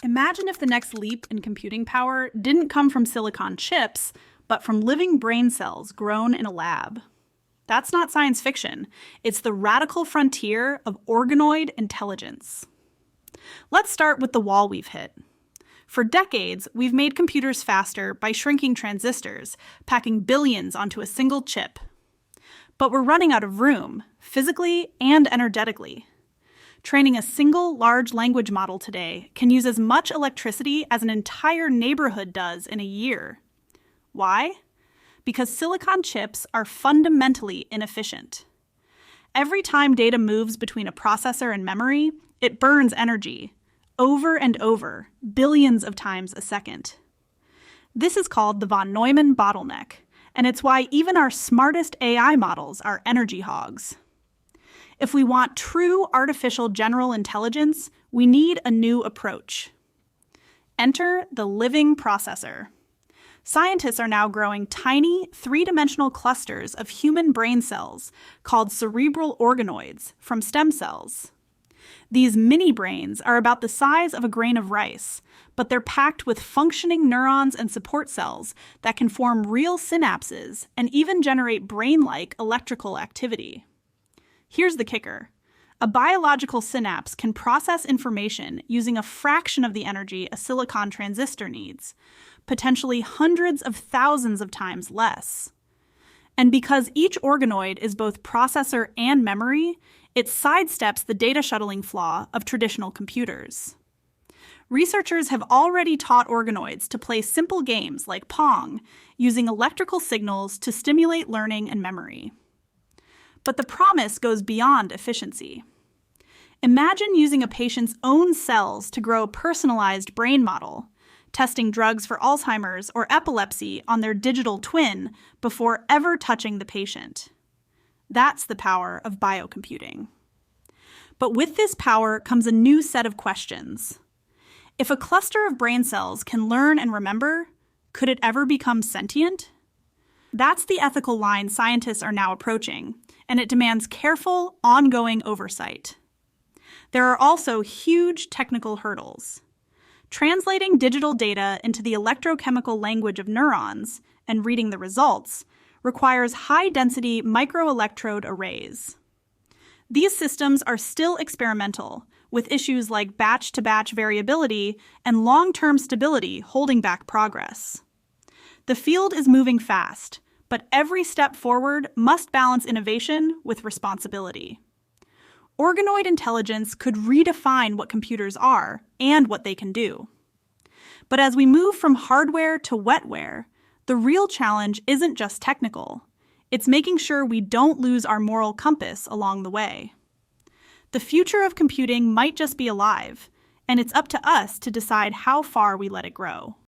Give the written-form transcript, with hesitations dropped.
Imagine if the next leap in computing power didn't come from silicon chips, but from living brain cells grown in a lab. That's not science fiction. It's the radical frontier of organoid intelligence. Let's start with the wall we've hit. For decades, we've made computers faster by shrinking transistors, packing billions onto a single chip. But we're running out of room, physically and energetically. Training a single large language model today can use as much electricity as an entire neighborhood does in a year. Why? Because silicon chips are fundamentally inefficient. Every time data moves between a processor and memory, it burns energy, over and over, billions of times a second. This is called the von Neumann bottleneck, and it's why even our smartest AI models are energy hogs. If we want true artificial general intelligence, we need a new approach. Enter the living processor. Scientists are now growing tiny, three-dimensional clusters of human brain cells called cerebral organoids from stem cells. These mini brains are about the size of a grain of rice, but they're packed with functioning neurons and support cells that can form real synapses and even generate brain-like electrical activity. Here's the kicker. A biological synapse can process information using a fraction of the energy a silicon transistor needs, potentially hundreds of thousands of times less. And because each organoid is both processor and memory, it sidesteps the data shuttling flaw of traditional computers. Researchers have already taught organoids to play simple games like Pong, using electrical signals to stimulate learning and memory. But the promise goes beyond efficiency. Imagine using a patient's own cells to grow a personalized brain model, testing drugs for Alzheimer's or epilepsy on their digital twin before ever touching the patient. That's the power of biocomputing. But with this power comes a new set of questions. If a cluster of brain cells can learn and remember, could it ever become sentient? That's the ethical line scientists are now approaching, and it demands careful, ongoing oversight. There are also huge technical hurdles. Translating digital data into the electrochemical language of neurons and reading the results requires high-density microelectrode arrays. These systems are still experimental, with issues like batch-to-batch variability and long-term stability holding back progress. The field is moving fast, but every step forward must balance innovation with responsibility. Organoid intelligence could redefine what computers are and what they can do. But as we move from hardware to wetware, the real challenge isn't just technical. It's making sure we don't lose our moral compass along the way. The future of computing might just be alive, and it's up to us to decide how far we let it grow.